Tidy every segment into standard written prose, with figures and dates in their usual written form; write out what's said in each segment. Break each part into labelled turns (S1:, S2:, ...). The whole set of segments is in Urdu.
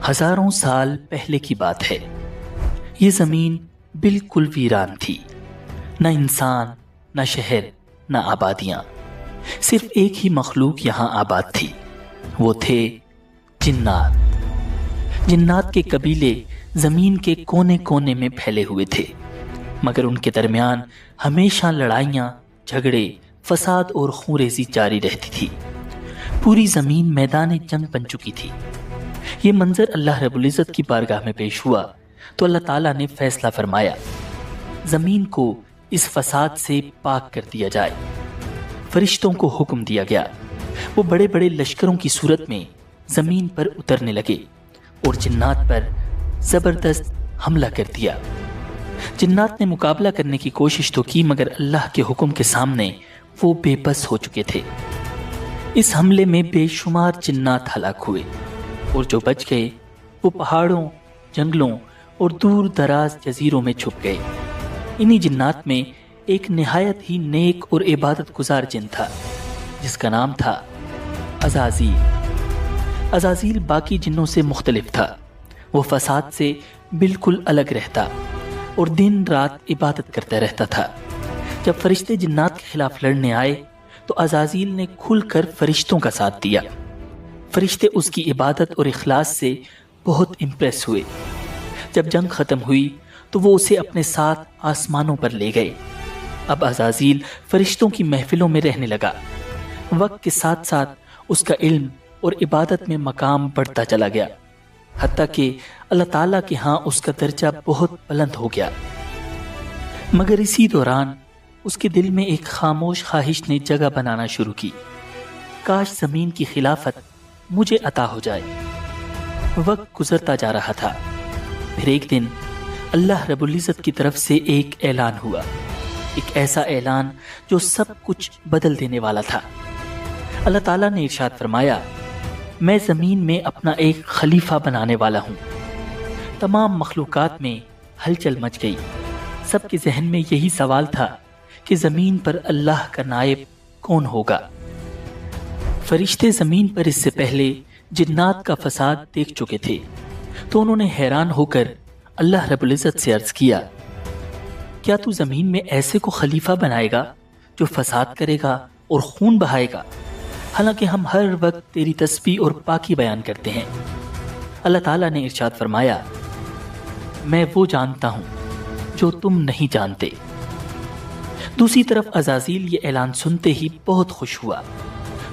S1: ہزاروں سال پہلے کی بات ہے۔ یہ زمین بالکل ویران تھی، نہ انسان، نہ شہر، نہ آبادیاں، صرف ایک ہی مخلوق یہاں آباد تھی، وہ تھے جنات۔ جنات کے قبیلے زمین کے کونے کونے میں پھیلے ہوئے تھے، مگر ان کے درمیان ہمیشہ لڑائیاں، جھگڑے، فساد اور خونریزی جاری رہتی تھی۔ پوری زمین میدان جنگ بن چکی تھی۔ یہ منظر اللہ رب العزت کی بارگاہ میں پیش ہوا تو اللہ تعالیٰ نے فیصلہ فرمایا، زمین کو اس فساد سے پاک کر دیا جائے۔ فرشتوں کو حکم دیا گیا، وہ بڑے بڑے لشکروں کی صورت میں زمین پر اترنے لگے اور جنات پر زبردست حملہ کر دیا۔ جنات نے مقابلہ کرنے کی کوشش تو کی، مگر اللہ کے حکم کے سامنے وہ بے بس ہو چکے تھے۔ اس حملے میں بے شمار جنات ہلاک ہوئے، اور جو بچ گئے وہ پہاڑوں، جنگلوں اور دور دراز جزیروں میں چھپ گئے۔ انہی جنات میں ایک نہایت ہی نیک اور عبادت گزار جن تھا، جس کا نام تھا عزازیل۔ عزازیل باقی جنوں سے مختلف تھا، وہ فساد سے بالکل الگ رہتا اور دن رات عبادت کرتا رہتا تھا۔ جب فرشتے جنات کے خلاف لڑنے آئے تو عزازیل نے کھل کر فرشتوں کا ساتھ دیا۔ فرشتے اس کی عبادت اور اخلاص سے بہت امپریس ہوئے۔ جب جنگ ختم ہوئی تو وہ اسے اپنے ساتھ آسمانوں پر لے گئے۔ اب عزازیل فرشتوں کی محفلوں میں رہنے لگا۔ وقت کے ساتھ ساتھ اس کا علم اور عبادت میں مقام بڑھتا چلا گیا، حتیٰ کہ اللہ تعالیٰ کے ہاں اس کا درجہ بہت بلند ہو گیا۔ مگر اسی دوران اس کے دل میں ایک خاموش خواہش نے جگہ بنانا شروع کی، کاش زمین کی خلافت مجھے عطا ہو جائے۔ وقت گزرتا جا رہا تھا، پھر ایک دن اللہ رب العزت کی طرف سے ایک اعلان ہوا، ایک ایسا اعلان جو سب کچھ بدل دینے والا تھا۔ اللہ تعالیٰ نے ارشاد فرمایا، میں زمین میں اپنا ایک خلیفہ بنانے والا ہوں۔ تمام مخلوقات میں ہلچل مچ گئی۔ سب کے ذہن میں یہی سوال تھا کہ زمین پر اللہ کا نائب کون ہوگا؟ فرشتے زمین پر اس سے پہلے جنات کا فساد دیکھ چکے تھے، تو انہوں نے حیران ہو کر اللہ رب العزت سے عرض کیا، کیا تو زمین میں ایسے کو خلیفہ بنائے گا جو فساد کرے گا اور خون بہائے گا؟ حالانکہ ہم ہر وقت تیری تسبیح اور پاکی بیان کرتے ہیں۔ اللہ تعالیٰ نے ارشاد فرمایا، میں وہ جانتا ہوں جو تم نہیں جانتے۔ دوسری طرف عزازیل یہ اعلان سنتے ہی بہت خوش ہوا۔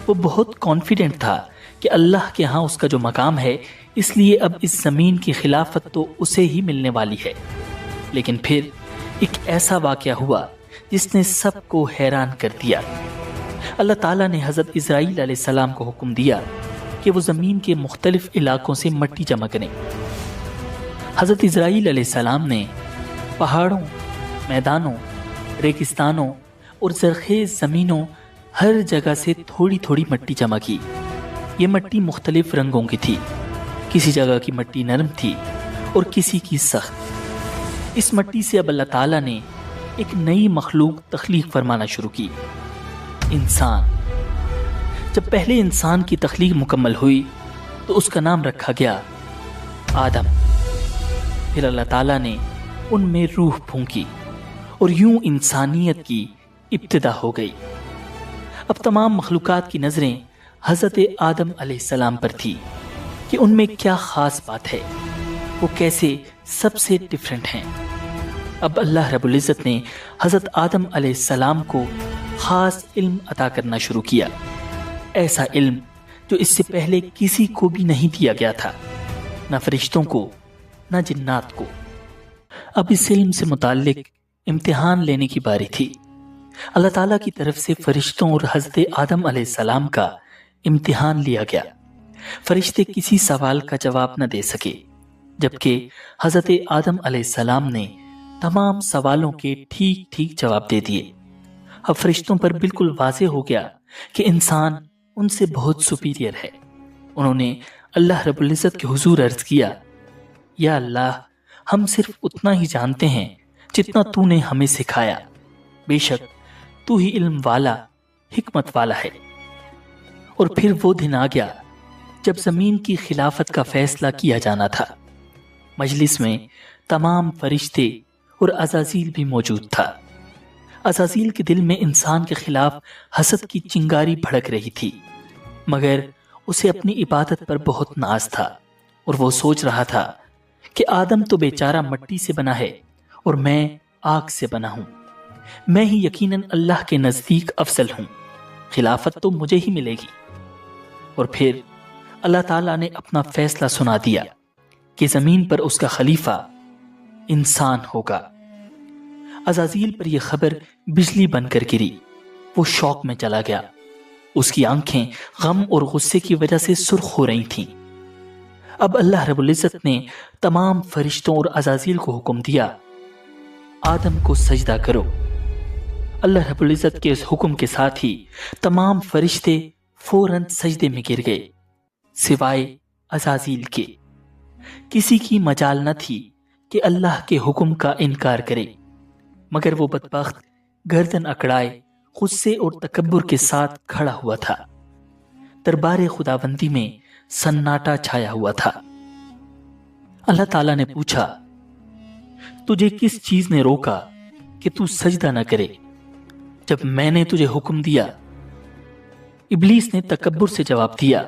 S1: وہ بہت کانفیڈنٹ تھا کہ اللہ کے ہاں اس کا جو مقام ہے، اس لیے اب اس زمین کی خلافت تو اسے ہی ملنے والی ہے۔ لیکن پھر ایک ایسا واقعہ ہوا جس نے سب کو حیران کر دیا۔ اللہ تعالیٰ نے حضرت اسرائیل علیہ السلام کو حکم دیا کہ وہ زمین کے مختلف علاقوں سے مٹی جمع کریں۔ حضرت اسرائیل علیہ السلام نے پہاڑوں، میدانوں، ریگستانوں اور زرخیز زمینوں ہر جگہ سے تھوڑی تھوڑی مٹی جمع کی۔ یہ مٹی مختلف رنگوں کی تھی، کسی جگہ کی مٹی نرم تھی اور کسی کی سخت۔ اس مٹی سے اب اللہ تعالیٰ نے ایک نئی مخلوق تخلیق فرمانا شروع کی، انسان۔ جب پہلے انسان کی تخلیق مکمل ہوئی تو اس کا نام رکھا گیا آدم۔ پھر اللہ تعالیٰ نے ان میں روح پھونکی اور یوں انسانیت کی ابتدا ہو گئی۔ اب تمام مخلوقات کی نظریں حضرت آدم علیہ السلام پر تھی کہ ان میں کیا خاص بات ہے، وہ کیسے سب سے ڈیفرنٹ ہیں۔ اب اللہ رب العزت نے حضرت آدم علیہ السلام کو خاص علم عطا کرنا شروع کیا، ایسا علم جو اس سے پہلے کسی کو بھی نہیں دیا گیا تھا، نہ فرشتوں کو، نہ جنات کو۔ اب اس علم سے متعلق امتحان لینے کی باری تھی۔ اللہ تعالیٰ کی طرف سے فرشتوں اور حضرت آدم علیہ السلام کا امتحان لیا گیا۔ فرشتے کسی سوال کا جواب نہ دے سکے، جبکہ حضرت آدم علیہ السلام نے تمام سوالوں کے ٹھیک ٹھیک جواب دے دیے۔ اب فرشتوں پر بالکل واضح ہو گیا کہ انسان ان سے بہت سپیریئر ہے۔ انہوں نے اللہ رب العزت کے حضور عرض کیا، یا اللہ، ہم صرف اتنا ہی جانتے ہیں جتنا تو نے ہمیں سکھایا، بے شک تو ہی علم والا، حکمت والا ہے۔ اور پھر وہ دن آ گیا جب زمین کی خلافت کا فیصلہ کیا جانا تھا۔ مجلس میں تمام فرشتے اور عزازیل بھی موجود تھا۔ عزازیل کے دل میں انسان کے خلاف حسد کی چنگاری بھڑک رہی تھی، مگر اسے اپنی عبادت پر بہت ناز تھا، اور وہ سوچ رہا تھا کہ آدم تو بیچارہ مٹی سے بنا ہے اور میں آگ سے بنا ہوں، میں ہی یقیناً اللہ کے نزدیک افضل ہوں، خلافت تو مجھے ہی ملے گی۔ اور پھر اللہ تعالیٰ نے اپنا فیصلہ سنا دیا کہ زمین پر اس کا خلیفہ انسان ہوگا۔ عزازیل پر یہ خبر بجلی بن کر گری، وہ شوق میں چلا گیا، اس کی آنکھیں غم اور غصے کی وجہ سے سرخ ہو رہی تھیں۔ اب اللہ رب العزت نے تمام فرشتوں اور عزازیل کو حکم دیا، آدم کو سجدہ کرو۔ اللہ رب العزت کے اس حکم کے ساتھ ہی تمام فرشتے فوراً سجدے میں گر گئے، سوائے عزازیل کے۔ کسی کی مجال نہ تھی کہ اللہ کے حکم کا انکار کرے، مگر وہ بدبخت گردن اکڑائے غصے اور تکبر کے ساتھ کھڑا ہوا تھا۔ دربار خداوندی میں سناٹا چھایا ہوا تھا۔ اللہ تعالیٰ نے پوچھا، تجھے کس چیز نے روکا کہ تو سجدہ نہ کرے جب میں نے تجھے حکم دیا؟ ابلیس نے تکبر سے جواب دیا،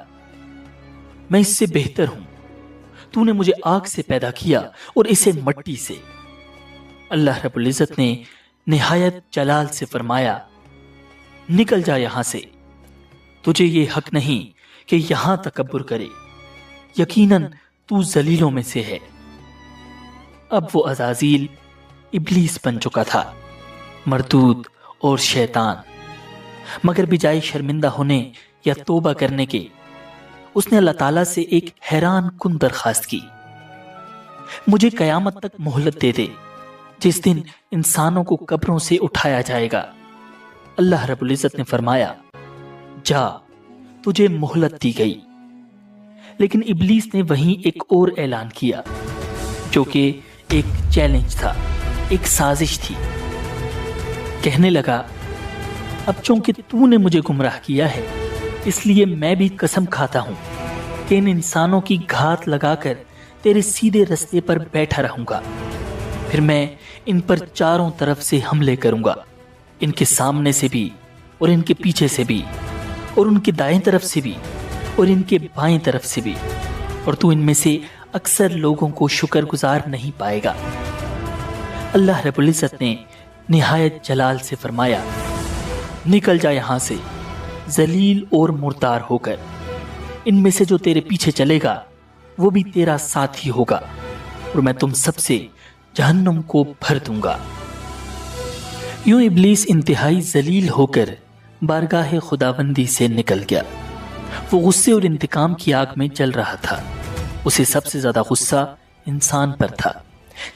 S1: میں اس سے بہتر ہوں، تو نے مجھے آگ سے پیدا کیا اور اسے مٹی سے۔ اللہ رب العزت نے نہایت جلال سے فرمایا، نکل جا یہاں سے، تجھے یہ حق نہیں کہ یہاں تکبر کرے، یقیناً تو ذلیلوں میں سے ہے۔ اب وہ عزازیل ابلیس بن چکا تھا، مردود اور شیطان، مگر بجائے شرمندہ ہونے یا توبہ کرنے کے، اس نے اللہ تعالیٰ سے ایک حیران کن درخواست کی، مجھے قیامت تک مہلت دے دے، جس دن انسانوں کو قبروں سے اٹھایا جائے گا۔ اللہ رب العزت نے فرمایا، جا، تجھے مہلت دی گئی۔ لیکن ابلیس نے وہیں ایک اور اعلان کیا، جو کہ ایک چیلنج تھا، ایک سازش تھی۔ کہنے لگا، اب چونکہ تو نے مجھے گمراہ کیا ہے، اس لیے میں بھی قسم کھاتا ہوں کہ ان انسانوں کی گھات لگا کر تیرے سیدھے رستے پر بیٹھا رہوں گا، پھر میں ان پر چاروں طرف سے حملے کروں گا، ان کے سامنے سے بھی اور ان کے پیچھے سے بھی، اور ان کے دائیں طرف سے بھی اور ان کے بائیں طرف سے بھی، اور تو ان میں سے اکثر لوگوں کو شکر گزار نہیں پائے گا۔ اللہ رب العزت نے نہایت جلال سے فرمایا، نکل جا یہاں سے ذلیل اور مردار ہو کر، ان میں سے جو تیرے پیچھے چلے گا وہ بھی تیرا ساتھی ہوگا، اور میں تم سب سے جہنم کو بھر دوں گا۔ یوں ابلیس انتہائی ذلیل ہو کر بارگاہ خداوندی سے نکل گیا۔ وہ غصے اور انتقام کی آگ میں جل رہا تھا۔ اسے سب سے زیادہ غصہ انسان پر تھا،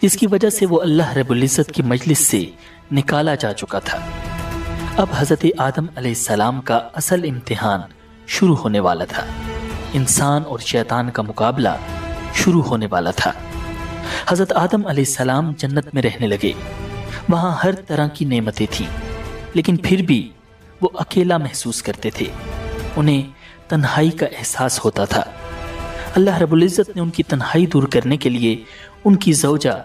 S1: جس کی وجہ سے وہ اللہ رب العزت کی مجلس سے نکالا جا چکا تھا۔ اب حضرت آدم علیہ السلام کا اصل امتحان شروع ہونے والا تھا۔ انسان اور شیطان کا مقابلہ شروع ہونے والا تھا۔ حضرت آدم علیہ السلام جنت میں رہنے لگے، وہاں ہر طرح کی نعمتیں تھیں، لیکن پھر بھی وہ اکیلا محسوس کرتے تھے، انہیں تنہائی کا احساس ہوتا تھا۔ اللہ رب العزت نے ان کی تنہائی دور کرنے کے لیے ان کی زوجہ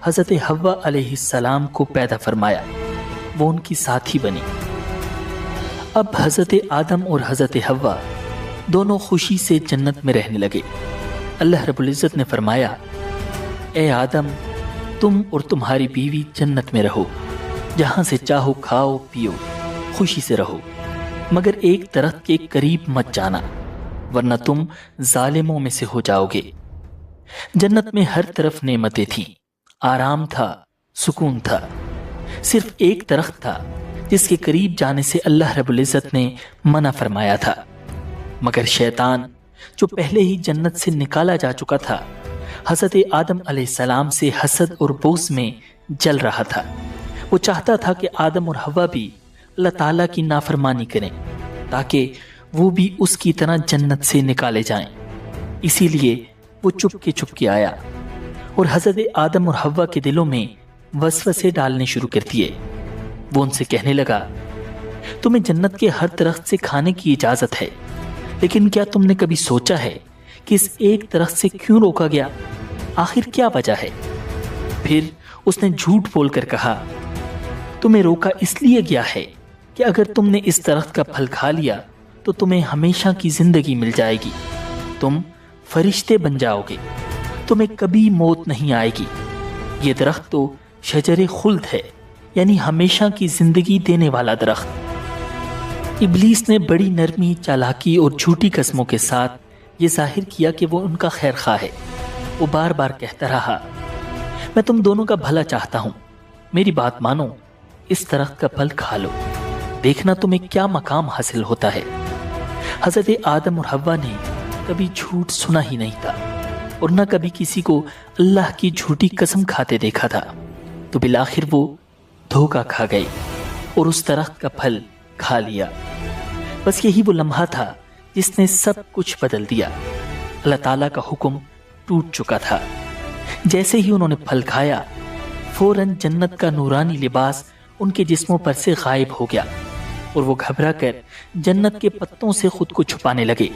S1: حضرت حوا علیہ السلام کو پیدا فرمایا، وہ ان کی ساتھی بنی۔ اب حضرت آدم اور حضرت حوا دونوں خوشی سے جنت میں رہنے لگے۔ اللہ رب العزت نے فرمایا، اے آدم، تم اور تمہاری بیوی جنت میں رہو، جہاں سے چاہو کھاؤ پیو، خوشی سے رہو، مگر ایک درخت کے قریب مت جانا، ورنہ تم ظالموں میں سے ہو جاؤ گے۔ جنت میں ہر طرف نعمتیں تھیں، آرام تھا، سکون تھا۔ صرف ایک درخت تھا جس کے قریب جانے سے اللہ رب العزت نے منع فرمایا تھا، مگر شیطان جو پہلے ہی جنت سے نکالا جا چکا تھا، حضرت آدم علیہ السلام سے حسد اور بغض میں جل رہا تھا۔ وہ چاہتا تھا کہ آدم اور حوا بھی اللہ تعالیٰ کی نافرمانی کریں تاکہ وہ بھی اس کی طرح جنت سے نکالے جائیں۔ اسی لیے وہ چپ کے آیا اور حضرت آدم اور حوا کے دلوں میں وسوسے ڈالنے شروع کر دیے۔ وہ ان سے کہنے لگا، تمہیں جنت کے ہر درخت سے کھانے کی اجازت ہے، لیکن کیا تم نے کبھی سوچا ہے کہ اس ایک درخت سے کیوں روکا گیا؟ آخر کیا وجہ ہے؟ پھر اس نے جھوٹ بول کر کہا، تمہیں روکا اس لیے گیا ہے کہ اگر تم نے اس درخت کا پھل کھا لیا تو تمہیں ہمیشہ کی زندگی مل جائے گی، تم فرشتے بن جاؤ گے، تمہیں کبھی موت نہیں آئے گی۔ یہ درخت تو شجر خلد ہے، یعنی ہمیشہ کی زندگی دینے والا درخت۔ ابلیس نے بڑی نرمی، چالاکی اور جھوٹی قسموں کے ساتھ یہ ظاہر کیا کہ وہ ان کا خیر خواہ ہے۔ وہ بار بار کہتا رہا، میں تم دونوں کا بھلا چاہتا ہوں، میری بات مانو، اس درخت کا پھل کھا لو، دیکھنا تمہیں کیا مقام حاصل ہوتا ہے۔ حضرت آدم اور حوا نے کبھی جھوٹ سنا ہی نہیں تھا اور نہ کبھی کسی کو اللہ کی جھوٹی قسم کھاتے دیکھا تھا، تو بالآخر وہ دھوکہ کھا گئے اور اس درخت کا پھل کھا لیا۔ بس یہی وہ لمحہ تھا جس نے سب کچھ بدل دیا۔ اللہ تعالیٰ کا حکم ٹوٹ چکا تھا۔ جیسے ہی انہوں نے پھل کھایا، فوراً جنت کا نورانی لباس ان کے جسموں پر سے غائب ہو گیا اور وہ گھبرا کر جنت کے پتوں سے خود کو چھپانے لگے۔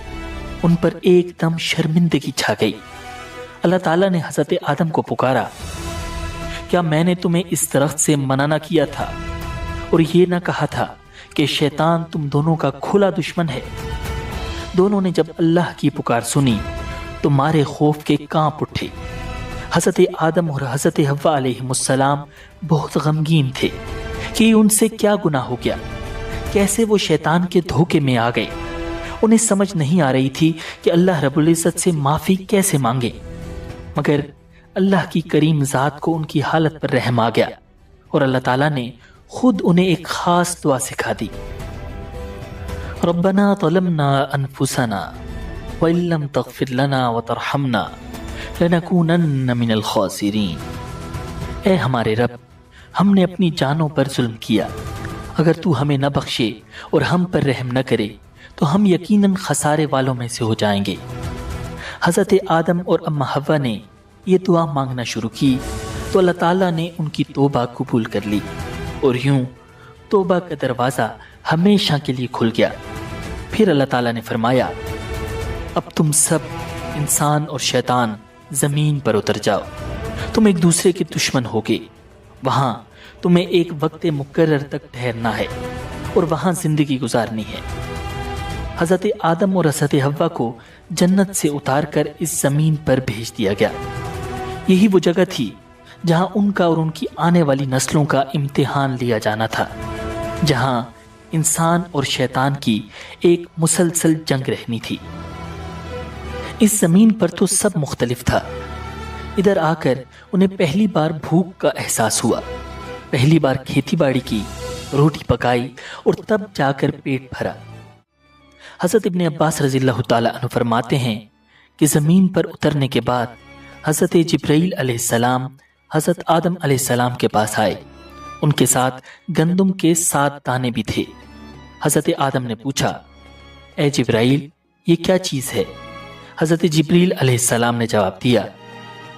S1: ان پر ایک دم شرمندگی چھا گئی۔ اللہ تعالیٰ نے حضرت آدم کو پکارا، کیا میں نے تمہیں اس درخت سے منع نہ کیا تھا اور یہ نہ کہا تھا کہ شیطان تم دونوں کا کھلا دشمن ہے؟ دونوں نے جب اللہ کی پکار سنی تو مارے خوف کے کانپ اٹھے۔ حضرت آدم اور حضرت حوا علیہ السلام بہت غمگین تھے کہ ان سے کیا گناہ ہو گیا، کیسے وہ شیطان کے دھوکے میں آ گئے۔ انہیں سمجھ نہیں آ رہی تھی کہ اللہ رب العزت سے معافی کیسے مانگے، مگر اللہ کی کریم ذات کو ان کی حالت پر رحم آ گیا اور اللہ تعالیٰ نے خود انہیں ایک خاص دعا سکھا دی، ربنا ظلمنا انفسنا وان لم تغفر لنا وترحمنا لنکونن من الخاسرین۔ اے ہمارے رب، ہم نے اپنی جانوں پر ظلم کیا، اگر تو ہمیں نہ بخشے اور ہم پر رحم نہ کرے تو ہم یقیناً خسارے والوں میں سے ہو جائیں گے۔ حضرت آدم اور اماں حوا نے یہ دعا مانگنا شروع کی تو اللہ تعالیٰ نے ان کی توبہ قبول کر لی اور یوں توبہ کا دروازہ ہمیشہ کے لیے کھل گیا۔ پھر اللہ تعالیٰ نے فرمایا، اب تم سب انسان اور شیطان زمین پر اتر جاؤ، تم ایک دوسرے کے دشمن ہوگے، وہاں تمہیں ایک وقت مقرر تک ٹھہرنا ہے اور وہاں زندگی گزارنی ہے۔ حضرت آدم اور حضرت حوا کو جنت سے اتار کر اس زمین پر بھیج دیا گیا۔ یہی وہ جگہ تھی جہاں ان کا اور ان کی آنے والی نسلوں کا امتحان لیا جانا تھا، جہاں انسان اور شیطان کی ایک مسلسل جنگ رہنی تھی۔ اس زمین پر تو سب مختلف تھا۔ ادھر آ کر انہیں پہلی بار بھوک کا احساس ہوا، پہلی بار کھیتی باڑی کی، روٹی پکائی اور تب جا کر پیٹ بھرا۔ حضرت ابن عباس رضی اللہ تعالیٰ عنہ فرماتے ہیں کہ زمین پر اترنے کے بعد حضرت جبرائیل علیہ السلام حضرت آدم علیہ السلام کے پاس آئے۔ ان کے ساتھ گندم کے 7 دانے بھی تھے۔ حضرت آدم نے پوچھا، اے جبرائیل، یہ کیا چیز ہے؟ حضرت جبرائیل علیہ السلام نے جواب دیا،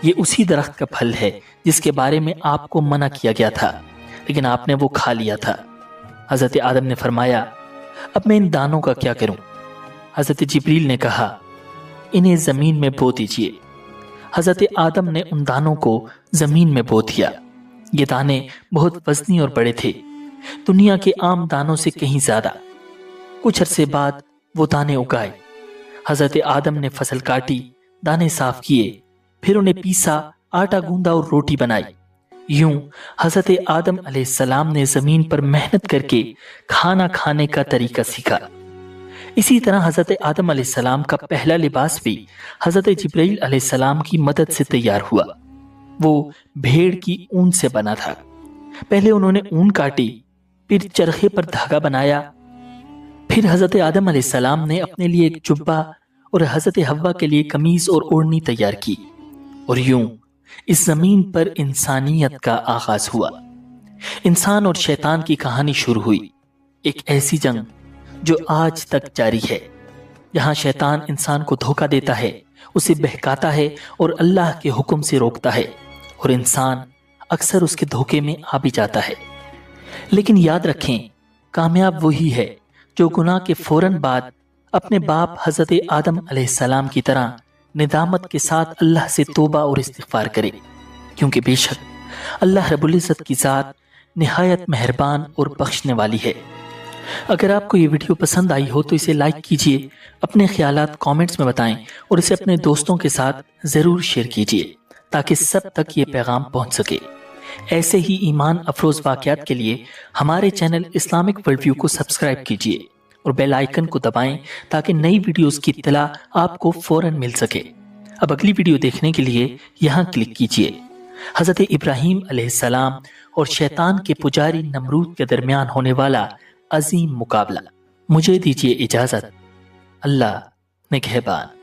S1: یہ اسی درخت کا پھل ہے جس کے بارے میں آپ کو منع کیا گیا تھا، لیکن آپ نے وہ کھا لیا تھا۔ حضرت آدم نے فرمایا، اب میں ان دانوں کا کیا کروں؟ حضرت جبرائیل نے کہا، انہیں زمین میں بو دیجئے۔ حضرت آدم نے ان دانوں کو زمین میں بو دیا۔ یہ دانے بہت وزنی اور بڑے تھے، دنیا کے عام دانوں سے کہیں زیادہ۔ کچھ عرصے بعد وہ دانے اگائے۔ حضرت آدم نے فصل کاٹی، دانے صاف کیے، پھر انہیں پیسا، آٹا گوندا اور روٹی بنائی۔ یوں حضرت آدم علیہ السلام نے زمین پر محنت کر کے کھانا کھانے کا طریقہ سیکھا۔ اسی طرح حضرت آدم علیہ السلام کا پہلا لباس بھی حضرت جبرائیل علیہ السلام کی مدد سے تیار ہوا۔ وہ بھیڑ کی اون سے بنا تھا۔ پہلے انہوں نے اون کاٹی، پھر چرخے پر دھاگا بنایا، پھر حضرت آدم علیہ السلام نے اپنے لیے ایک جبہ اور حضرت حوا کے لیے قمیض اور اوڑھنی تیار کی، اور یوں اس زمین پر انسانیت کا آغاز ہوا۔ انسان اور شیطان کی کہانی شروع ہوئی، ایک ایسی جنگ جو آج تک جاری ہے، جہاں شیطان انسان کو دھوکہ دیتا ہے، اسے بہکاتا ہے اور اللہ کے حکم سے روکتا ہے، اور انسان اکثر اس کے دھوکے میں آ بھی جاتا ہے۔ لیکن یاد رکھیں، کامیاب وہی ہے جو گناہ کے فوراً بعد اپنے باپ حضرت آدم علیہ السلام کی طرح ندامت کے ساتھ اللہ سے توبہ اور استغفار کرے، کیونکہ بے شک اللہ رب العزت کی ذات نہایت مہربان اور بخشنے والی ہے۔ اگر آپ کو یہ ویڈیو پسند آئی ہو تو اسے لائک کیجئے، اپنے خیالات کامنٹس میں بتائیں اور اسے اپنے دوستوں کے ساتھ ضرور شیئر کیجئے تاکہ سب تک یہ پیغام پہنچ سکے۔ ایسے ہی ایمان افروز واقعات کے لیے ہمارے چینل اسلامک ورلڈ ویو کو سبسکرائب کیجئے اور بیل آئیکن کو دبائیں تاکہ نئی ویڈیوز کی اطلاع آپ کو فوراً مل سکے۔ اب اگلی ویڈیو دیکھنے کے لیے یہاں کلک کیجئے۔ حضرت ابراہیم علیہ السلام اور شیطان کے پجاری نمرود کے درمیان ہونے والا عظیم مقابلہ۔ مجھے دیجئے اجازت، اللہ نگہبان۔